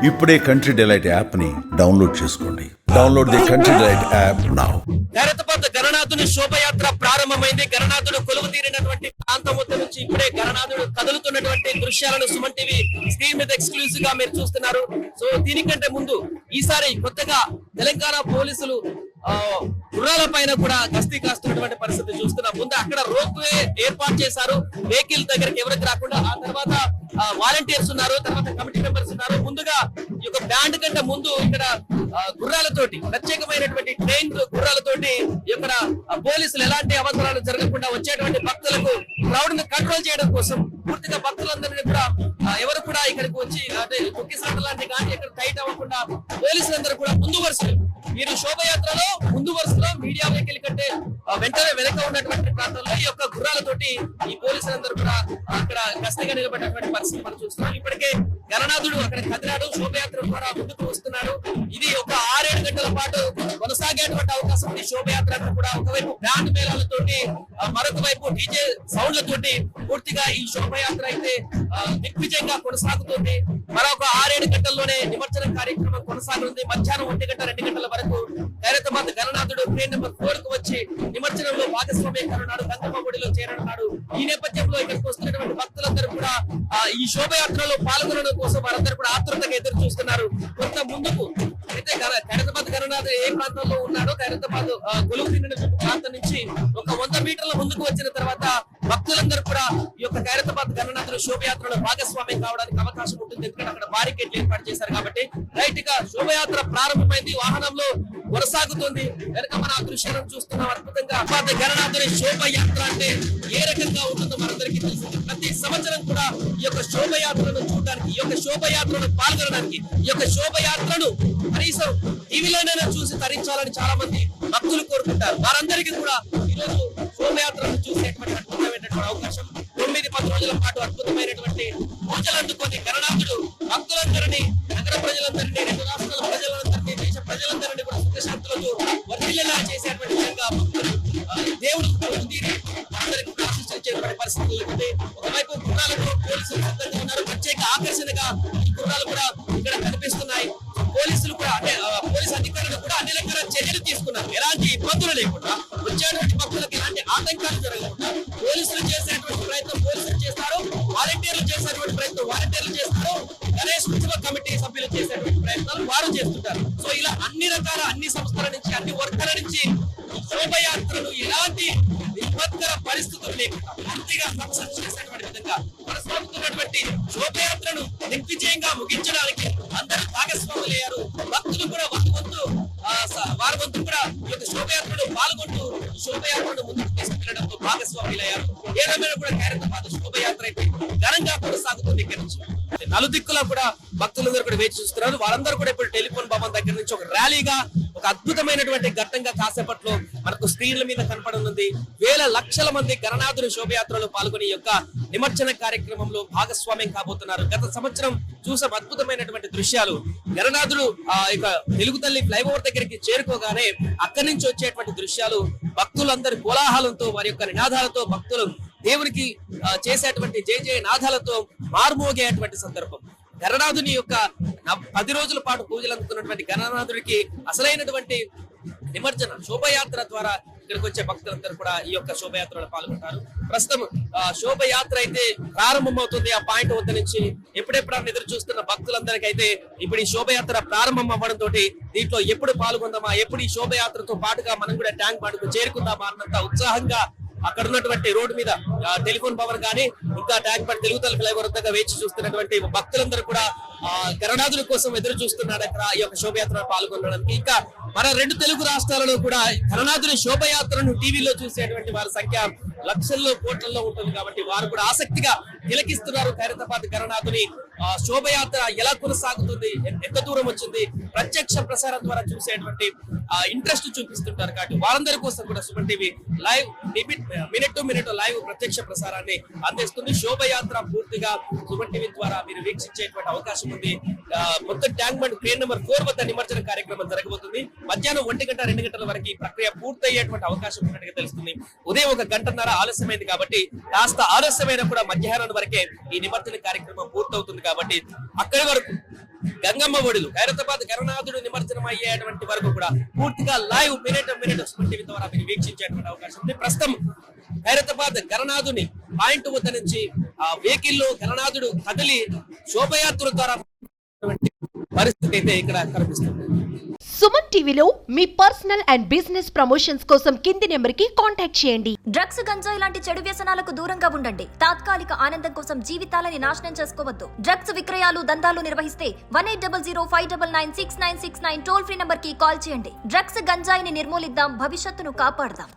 ఇప్పుడే Country Delight app ని download చేసుకోండి. Download the Country Delight app now. Khairatabad గణనాథుని శోభయాత్ర ప్రారంభమైంది. గణనాథుడు కొలువు తీరినటువంటి ప్రాంతం వద్ద నుంచి ఇప్పుడే గణనాథుడు కదులుతున్నటువంటి దృశ్యాలను సుమన్ టీవీ స్క్రీన్ మీద ఎక్స్క్లూజివ్ గా మీరు చూస్తున్నారు. సో దీనికంటే ముందు ఈసారి కొత్తగా తెలంగాణ పోలీసులు గుర్రాల పైన కూడా గస్తీ కాస్తున్నటువంటి పరిస్థితి చూస్తున్నాం. ముందు అక్కడ రోప్ వే ఏర్పాటు చేశారు, వెహికల్ దగ్గరికి ఎవరికి రాకుండా. ఆ తర్వాత వాలంటీర్స్ ఉన్నారు, తర్వాత కమిటీ మెంబర్స్ ఉన్నారు. ముందుగా ఈ యొక్క బ్యాండ్ కంటే ముందు ఇక్కడ గుర్రాలతోటి ప్రత్యేకమైనటువంటి ట్రైన్ గుర్రాలతోటి ఇక్కడ పోలీసులు ఎలాంటి అవసరాలు జరగకుండా వచ్చేటువంటి భక్తులకు క్రౌడ్ ను కంట్రోల్ చేయడం కోసం పూర్తిగా భక్తులందరినీ కూడా ఎవరు కూడా ఇక్కడికి వచ్చి అంటే తొక్కిసాట లాంటి కానీ ఇక్కడ టైట్ అవ్వకుండా పోలీసులందరూ కూడా ముందు వరుసలో మీరు శోభయాత్రలో ముందు వరుసలో మీడియా వెహికల్ కంటే వెంటనే వెనక ఉన్నటువంటి ప్రాంతంలో ఈ యొక్క గుర్రాలతోటి ఈ పోలీసులందరూ కూడా అక్కడ గస్తీగా నిలబడినటువంటి పరిస్థితి మనం చూస్తున్నాం. ఇప్పటికే గణనాథుడు అక్కడ కదిలాడు, శోభయాత్ర ద్వారా ముందుకు వస్తున్నాడు. ఇది ఒక 6-7 గంటల పాటు కొనసాగేటువంటి అవకాశం ఉంది. శోభయాత్ర కూడా ఒకవైపు బ్యాండ్ మేళాలతోటి మరొక వైపు డీజే సౌండ్లతోటి పూర్తిగా ఈ శోభయాత్ర అయితే దిగ్విజయంగా కొనసాగుతుంది. మరొక 6-7 గంటల్లోనే నిమజ్జనం కార్యక్రమం కొనసాగుతుంది. మధ్యాహ్నం 1 గంట 2 గంటల వరకు ఖైరతాబాద్ గణనాథుడు ట్రైన్ నెంబర్ 4 కు వచ్చి నిమజ్జనంలో భాగస్వామ్యం కానున్నాడు, గంగమ్మ గుడిలో చేరనున్నాడు. ఈ నేపథ్యంలో ఇక్కడికి వస్తున్నటువంటి భక్తులందరూ కూడా ఈ శోభయాత్రలో పాల్గొనడం కోసం వారందరూ కూడా ఆతృతగా ఎదురు చూస్తున్నారు. కొంత ముందుకు అయితే ఖైరతాబాద్ గణనాథుడు ఏ ప్రాంతంలో ఉన్నాడో ఖైరతాబాద్ కొలువు తీరిన ప్రాంతం నుంచి ఒక 100 మీటర్ల ముందుకు వచ్చిన తర్వాత భక్తులందరూ కూడా ఈ యొక్క ఖైరతాబాద్ గణనాథుడు శోభయాత్రలో భాగస్వామ్యం కావడానికి అవకాశం ఉంటుంది. ఎందుకంటే అక్కడ బారికేడ్లు ఏర్పాటు చేశారు కాబట్టి. రైట్ గా శోభయాత్ర ప్రారంభమైంది, వాహనంలో కొనసాగుతుంది. వెనక మన ఆ దృశ్యాలను చూస్తున్నాం అద్భుతంగా. గణనాథుని శోభయాత్ర అంటే ఏ రకంగా ఉంటుందో మనందరికీ తెలిసింది. ప్రతి సంవత్సరం కూడా ఈ యొక్క శోభయాత్రను చూడడానికి, ఈ యొక్క శోభయాత్రను పాల్గొనడానికి, ఈ యొక్క శోభయాత్రను కనీసం టీవీలోనైనా చూసి తరించాలని చాలా మంది భక్తులు కోరుకుంటారు. వారందరికీ కూడా ఈరోజు శోభయాత్రను చూసేటువంటి అద్భుతమైనటువంటి అవకాశం. 9-10 రోజుల పాటు అద్భుతమైనటువంటి పూజలు అందుకొని గణనాథుడు భక్తులందరినీ, నగర ప్రజలందరినీ, 2 రాష్ట్రాల ప్రజలందరినీ, దేశ ప్రజలందరినీ కూడా సుఖశాంతులతో వర్ధిల్లేలా చేసేటువంటి విధంగా దేవుడు తీరి అందరికీ ఆశించేటువంటి పరిస్థితులు ఉంది. ఒకవైపు గుర్రాలతో పోలీసులు సిద్ధంగా ఉన్నారు. ప్రత్యేక ఆకర్షణగా ఈ గుర్రాలు కూడా ఇక్కడ కనిపిస్తున్నాయి. పోలీసులు కూడా అంటే పోలీసు అధికారులు కూడా అన్ని రకాల చర్యలు తీసుకున్నారు. ఎలాంటి ఇబ్బందులు లేకుండా, వచ్చేటువంటి భక్తులకు ఎలాంటి ఆటంకాలు జరగకుండా పోలీసులు చేసేటువంటి ప్రయత్నం పోలీసులు చేస్తారు, వాలంటీర్లు చేసేటువంటి ప్రయత్నం వాలంటీర్లు చేస్తారు, గణేష్ ఉత్సవ కమిటీ సభ్యులు చేసేటువంటి ప్రయత్నాలు వారు చేస్తుంటారు. సో ఇలా అన్ని రకాల అన్ని సంస్థల నుంచి అన్ని వర్గాల నుంచి శోభయాత్రలు ఎలాంటి విపత్కర పరిస్థితులు లేకుండా పూర్తిగా సక్సెస్ చేసేటువంటి విధంగా కొనసాగుతున్నటువంటి శోభయాత్రను దిగ్విజయంగా ముగించడానికి అందరూ భాగస్వాములయ్యారు. భక్తులు కూడా వారి వంతు కూడా ఈ యొక్క శోభయాత్రలో పాల్గొంటూ శోభయాత్రను ముందుకు తీసుకెళ్లడంతో భాగస్వాములయ్యారు. ఏదేమైనా కూడా ఖైరతాబాద్ శోభయాత్ర అయితే ఘనంగా కొనసాగుతుంది. ఇక్కడ నుంచి నలుదిక్కులా కూడా భక్తులందరూ కూడా వేచి చూస్తున్నారు. వారందరూ కూడా ఇప్పుడు టెలిఫోన్ భవన్ దగ్గర నుంచి ఒక ర్యాలీగా, ఒక అద్భుతమైనటువంటి ఘట్టంగా కాసేపట్లో మనకు స్క్రీన్ల మీద కనపడనుంది. వేల లక్షల మంది గణనాథుని శోభయాత్రలో పాల్గొని యొక్క నిమజ్జన కార్యక్రమంలో భాగస్వామ్యం కాబోతున్నారు. గత సంవత్సరం చూసాం అద్భుతమైనటువంటి దృశ్యాలు. గణనాథుడు ఇక తెలుగు తల్లి ఫ్లైఓవర్ దగ్గరికి చేరుకోగానే అక్కడి నుంచి వచ్చేటువంటి దృశ్యాలు భక్తులందరి కోలాహలంతో, వారి యొక్క నినాదాలతో, భక్తులు దేవునికి చేసేటువంటి జయ జయ నాదాలతో మార్మోగేటువంటి సందర్భం. గణనాథుని యొక్క 10 రోజుల పాటు పూజలు అందుకున్నటువంటి గణనాథుడికి అసలైనటువంటి నిమజ్జన శోభయాత్ర ద్వారా ఇక్కడికి వచ్చే భక్తులందరూ కూడా ఈ యొక్క శోభయాత్రలో పాల్గొంటారు. ప్రస్తుతం శోభయాత్ర అయితే ప్రారంభమవుతుంది. ఆ పాయింట్ వద్ద నుంచి ఎప్పుడెప్పుడు ఎదురు చూస్తున్న భక్తులందరికీ అయితే ఇప్పుడు ఈ శోభయాత్ర ప్రారంభం అవ్వడంతో దీంట్లో ఎప్పుడు పాల్గొందామా, ఎప్పుడు ఈ శోభయాత్రతో పాటుగా మనం కూడా ట్యాంక్ బండ్కు చేరుకుందామా అన్నంత ఉత్సాహంగా అక్కడ ఉన్నటువంటి రోడ్డు మీద టెలిఫోన్ పవర్ కానీ ఇంకా ట్యాంక్ బండ్ తెలుగు తల్లి ఫ్లైఓవర్ వద్దగా వేచి చూస్తున్నటువంటి భక్తులందరూ కూడా గణనాథుడి కోసం ఎదురు చూస్తున్నాడు అక్కడ ఈ యొక్క శోభయాత్రలో పాల్గొనడానికి. ఇంకా మన 2 తెలుగు రాష్ట్రాలలో కూడా గణనాథుడి శోభయాత్రను టీవీలో చూసేటువంటి వారి సంఖ్య లక్షల్లో కోట్లలో ఉంటుంది కాబట్టి వారు కూడా ఆసక్తిగా తిలకిస్తున్నారు. ఖైరతాబాద్ గణనాథుని శోభయాత్ర ఎలా కొనసాగుతుంది, ఎంత దూరం వచ్చింది, ప్రత్యక్ష ప్రసారం ద్వారా చూసేటువంటి ఇంట్రెస్ట్ చూపిస్తుంటారు కాబట్టి వారందరి కోసం కూడా Suman TV live minute to minute live ప్రత్యక్ష ప్రసారాన్ని అందిస్తుంది. శోభయాత్ర పూర్తిగా సుమన్ టీవీ ద్వారా మీరు వీక్షించేటువంటి అవకాశం ఉంది. మొత్తం ట్యాంక్ బండ్ ట్రైన్ నెంబర్ 4 వద్ద నిమజ్జన కార్యక్రమం జరగబోతుంది. మధ్యాహ్నం 1 గంట 2 గంటల వరకు ఈ ప్రక్రియ పూర్తయ్యేటువంటి అవకాశం ఉన్నట్టుగా తెలుస్తుంది. ఉదయం 1 గంటన్నర ఆలస్యమైంది కాబట్టి కాస్త ఆలస్యమైన కూడా మధ్యాహ్నం వరకే ఈ నిమజ్జన కార్యక్రమం పూర్తవుతుంది కాబట్టి అక్కడి వరకు గంగమ్మ ఒడులు ఖైరతాబాద్ గణనాథుడు నిమజ్జనం అయ్యేటువంటి వరకు కూడా పూర్తిగా లైవ్ మినిట్ సుమన్ టీవీ ద్వారా మీరు వీక్షించేటువంటి అవకాశం ఉంది. ప్రస్తుతం ఖైరతాబాద్ గణనాథుని పాయింట్ వద్ద నుంచి ఆ వెహికల్ లో గణనాథుడు కదిలి శోభయాత్ర ద్వారా పరిస్థితి అయితే ఇక్కడ కనిపిస్తుంది. సుమన్ టీవీలో మీ పర్సనల్ అండ్ బిజినెస్ ప్రమోషన్స్ కోసం కింది నెంబర్కి కాంటాక్ట్ చేయండి. డ్రగ్స్, గంజాయి లాంటి చెడు వ్యసనాలకు దూరంగా ఉండండి. తాత్కాలిక ఆనందం కోసం జీవితాలని నాశనం చేసుకోవద్దు. డ్రగ్స్ విక్రయాలు, దందాలు నిర్వహిస్తే 180059996969 టోల్ ఫ్రీ నంబర్ కి కాల్ చేయండి. డ్రగ్స్, గంజాయిని నిర్మూలిద్దాం, భవిష్యత్తును కాపాడదాం.